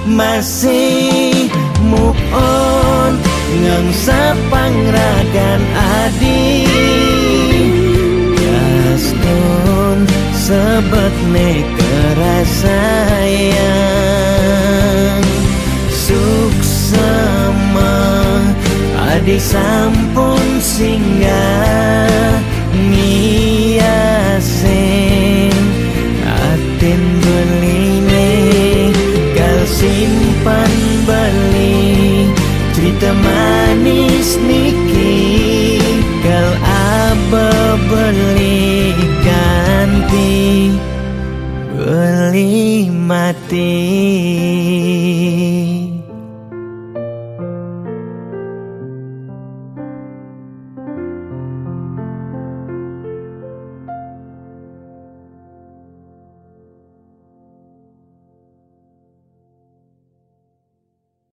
masih move on ngangsa pangragan adi Gaston sebet kerasayang suksema adi sampun singgah miasen aten beline kal simpan beli cerita manis niki kal aba beli ganti beli mati.